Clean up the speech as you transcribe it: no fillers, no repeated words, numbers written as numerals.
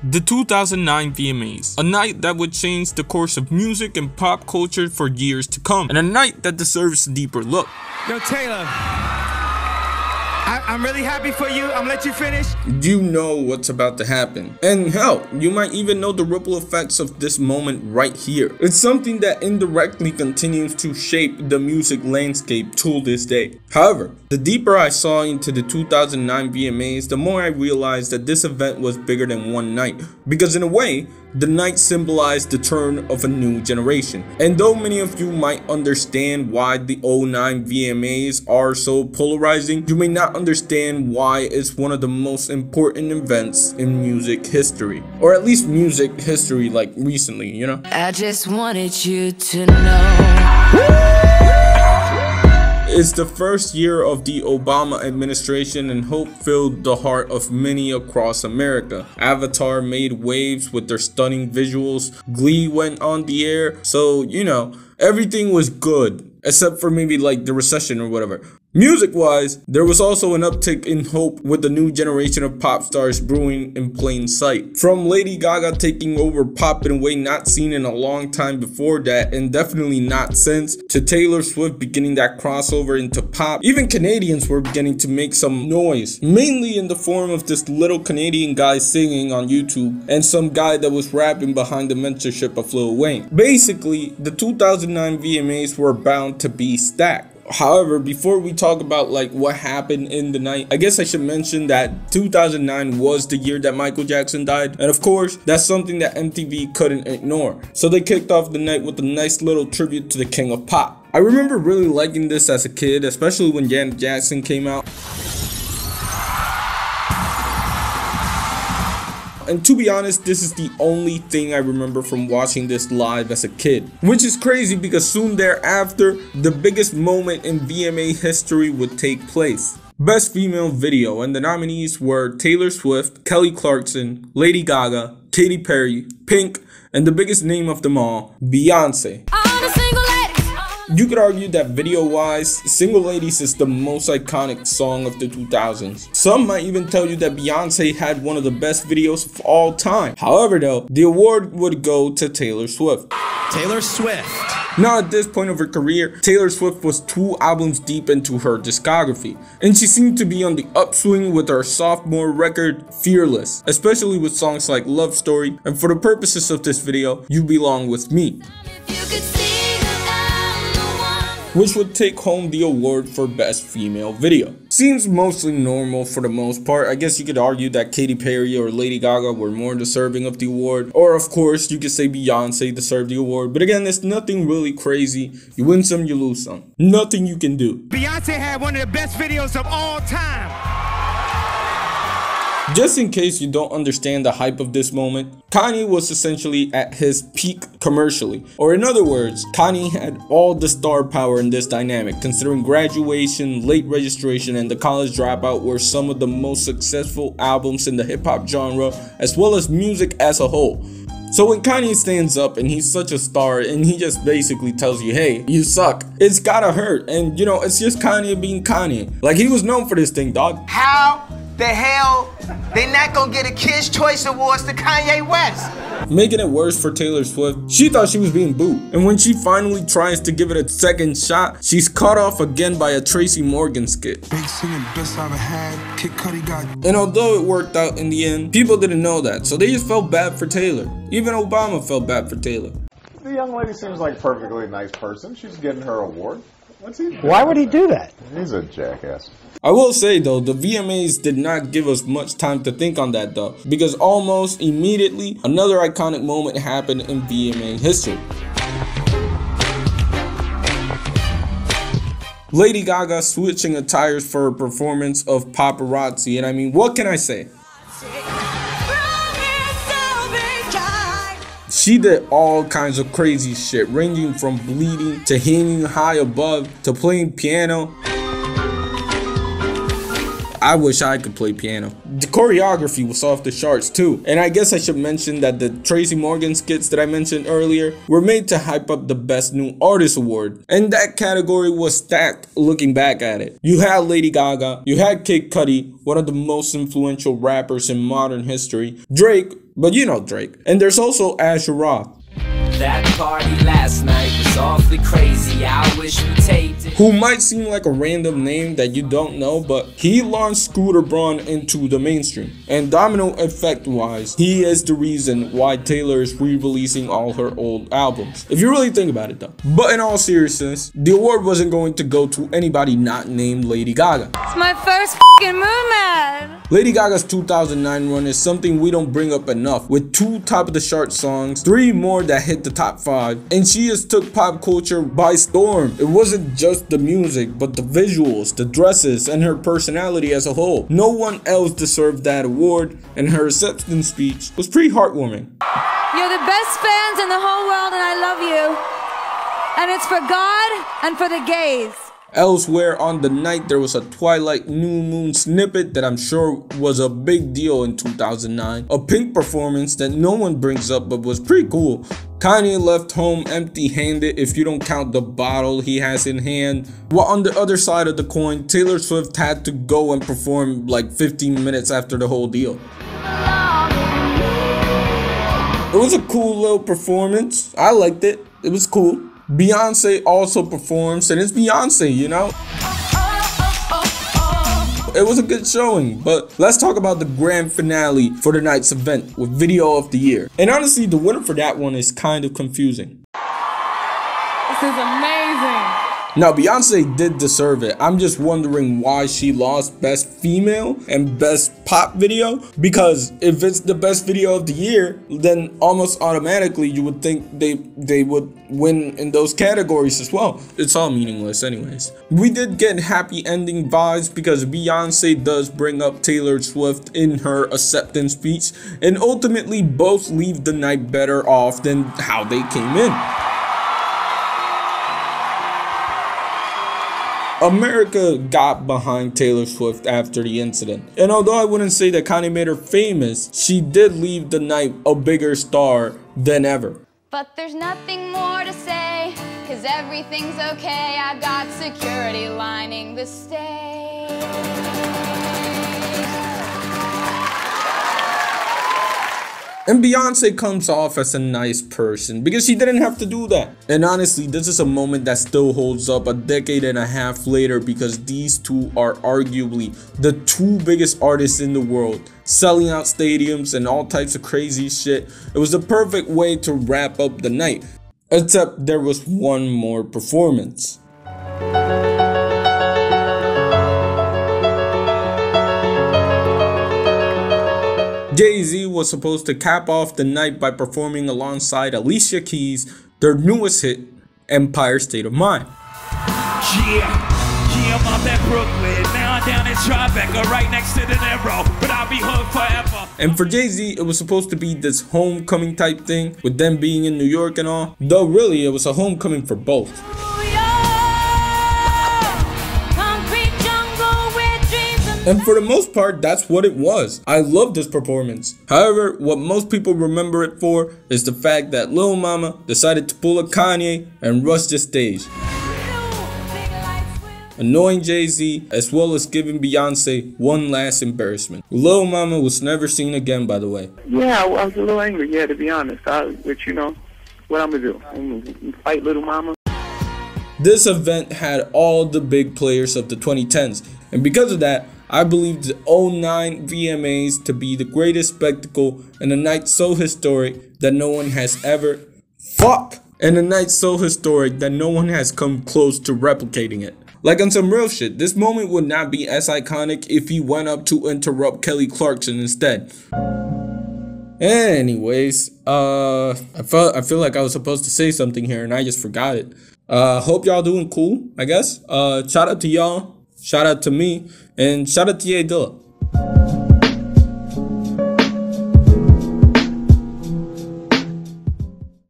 The 2009 VMAs, a night that would change the course of music and pop culture for years to come, and a night that deserves a deeper look. Yo, Taylor, I'm really happy for you. I'm gonna let you finish. You know what's about to happen. And hell, you might even know the ripple effects of this moment right here. It's something that indirectly continues to shape the music landscape till this day. However, the deeper I saw into the 2009 VMAs, the more I realized that this event was bigger than one night. Because in a way, the night symbolized the turn of a new generation. And though many of you might understand why the 2009 VMAs are so polarizing, you may not understand why it's one of the most important events in music history. Or at least music history like recently, you know? I just wanted you to know. It's the first year of the Obama administration, and hope filled the heart of many across America. Avatar made waves with their stunning visuals. Glee went on the air. So, you know, everything was good. Except for maybe like the recession or whatever. Music-wise, there was also an uptick in hope with the new generation of pop stars brewing in plain sight. From Lady Gaga taking over pop in a way not seen in a long time before that, and definitely not since, to Taylor Swift beginning that crossover into pop. Even Canadians were beginning to make some noise, mainly in the form of this little Canadian guy singing on YouTube and some guy that was rapping behind the mentorship of Lil Wayne. Basically, the 2009 VMAs were bound to be stacked. However, before we talk about like what happened in the night, I guess I should mention that 2009 was the year that Michael Jackson died, and of course that's something that MTV couldn't ignore. So they kicked off the night with a nice little tribute to the king of pop. I remember really liking this as a kid, especially when Janet Jackson came out. And to be honest, this is the only thing I remember from watching this live as a kid. Which is crazy because soon thereafter, the biggest moment in VMA history would take place. Best Female Video, and the nominees were Taylor Swift, Kelly Clarkson, Lady Gaga, Katy Perry, Pink, and the biggest name of them all, Beyonce. You could argue that video-wise, Single Ladies is the most iconic song of the 2000s. Some might even tell you that Beyonce had one of the best videos of all time. However though, the award would go to Taylor Swift. Taylor Swift. Now at this point of her career, Taylor Swift was 2 albums deep into her discography, and she seemed to be on the upswing with her sophomore record, Fearless, especially with songs like Love Story, and for the purposes of this video, You Belong With Me, which would take home the award for Best Female Video. Seems mostly normal for the most part. I guess you could argue that Katy Perry or Lady Gaga were more deserving of the award. Or of course, you could say Beyonce deserved the award. But again, it's nothing really crazy. You win some, you lose some. Nothing you can do. Beyonce had one of the best videos of all time. Just in case you don't understand the hype of this moment, Kanye was essentially at his peak commercially. Or in other words, Kanye had all the star power in this dynamic, considering Graduation, Late Registration, and The College Dropout were some of the most successful albums in the hip-hop genre, as well as music as a whole. So when Kanye stands up and he's such a star and he just basically tells you, hey, you suck, it's gotta hurt. And you know, it's just Kanye being Kanye. Like, he was known for this thing, dog. How the hell they not gonna get a Kids' Choice Awards to Kanye West? Making it worse for Taylor Swift, she thought she was being booed. And when she finally tries to give it a second shot, she's cut off again by a Tracy Morgan skit. And although it worked out in the end, people didn't know that, so they just felt bad for Taylor. Even Obama felt bad for Taylor. The young lady seems like a perfectly nice person. She's getting her award. What's he doing? Why would he do that? He's a jackass. I will say though, the VMAs did not give us much time to think on that though, because almost immediately another iconic moment happened in VMA history. Lady Gaga switching attires for a performance of Paparazzi, and I mean, what can I say? She did all kinds of crazy shit, ranging from bleeding to hanging high above to playing piano. I wish I could play piano. The choreography was off the charts too. And I guess I should mention that the Tracy Morgan skits that I mentioned earlier were made to hype up the Best New Artist Award. And that category was stacked looking back at it. You had Lady Gaga, you had Kid Cudi, one of the most influential rappers in modern history, Drake, but you know Drake. And there's also Asher Roth. That party last night was awfully crazy. I wish we taped it. Who might seem like a random name that you don't know, but he launched Scooter Braun into the mainstream. And domino effect wise, he is the reason why Taylor is re-releasing all her old albums. If you really think about it though. But in all seriousness, the award wasn't going to go to anybody not named Lady Gaga. It's my first f***ing movement. Lady Gaga's 2009 run is something we don't bring up enough, with 2 top of the chart songs, 3 more that hit the top 5, and she just took pop culture by storm. It wasn't just the music, but the visuals, the dresses, and her personality as a whole. No one else deserved that award, and her acceptance speech was pretty heartwarming. You're the best fans in the whole world and I love you. And it's for God and for the gays. Elsewhere on the night, there was a Twilight New Moon snippet that I'm sure was a big deal in 2009. A Pink performance that no one brings up but was pretty cool. Kanye left home empty-handed if you don't count the bottle he has in hand. While on the other side of the coin, Taylor Swift had to go and perform like 15 minutes after the whole deal. It was a cool little performance. I liked it. It was cool. Beyonce also performs, and it's Beyonce, you know? It was a good showing, but let's talk about the grand finale for the night's event with Video of the Year. And honestly, the winner for that one is kind of confusing. This is amazing. Now, Beyonce did deserve it. I'm just wondering why she lost Best Female and Best Pop Video. Because if it's the Best Video of the Year, then almost automatically you would think they would win in those categories as well. It's all meaningless anyways. We did get happy ending vibes because Beyonce does bring up Taylor Swift in her acceptance speech. And ultimately both leave the night better off than how they came in. America got behind Taylor Swift after the incident. And although I wouldn't say that Kanye made her famous, she did leave the night a bigger star than ever. But there's nothing more to say, cause everything's okay. I got security lining the stage. And Beyonce comes off as a nice person because she didn't have to do that. And honestly, this is a moment that still holds up a decade and a half later because these two are arguably the 2 biggest artists in the world, selling out stadiums and all types of crazy shit. It was the perfect way to wrap up the night, except there was one more performance. Jay-Z was supposed to cap off the night by performing alongside Alicia Keys their newest hit, Empire State of Mind. Yeah, I'm up at Brooklyn, now I'm down in Tribeca, right next to the Narrow, but I'll be hooked forever. And for Jay-Z, it was supposed to be this homecoming type thing, with them being in New York and all, though really it was a homecoming for both. And for the most part, that's what it was. I love this performance. However, what most people remember it for is the fact that Lil Mama decided to pull a Kanye and rush the stage, annoying Jay-Z as well as giving Beyonce one last embarrassment. Lil Mama was never seen again, by the way. Yeah, I was a little angry, yeah, to be honest. But you know, what I'm gonna do? I'm gonna fight Little Mama. This event had all the big players of the 2010s, and because of that, I believe the 09 VMAs to be the greatest spectacle and a night so historic that no one has ever and a night so historic that no one has come close to replicating it. Like on some real shit, this moment would not be as iconic if he went up to interrupt Kelly Clarkson instead. Anyways, I feel like I was supposed to say something here and I just forgot it. Hope y'all doing cool, I guess. Shout out to y'all, shout out to me, and shout out to Ye Dilla.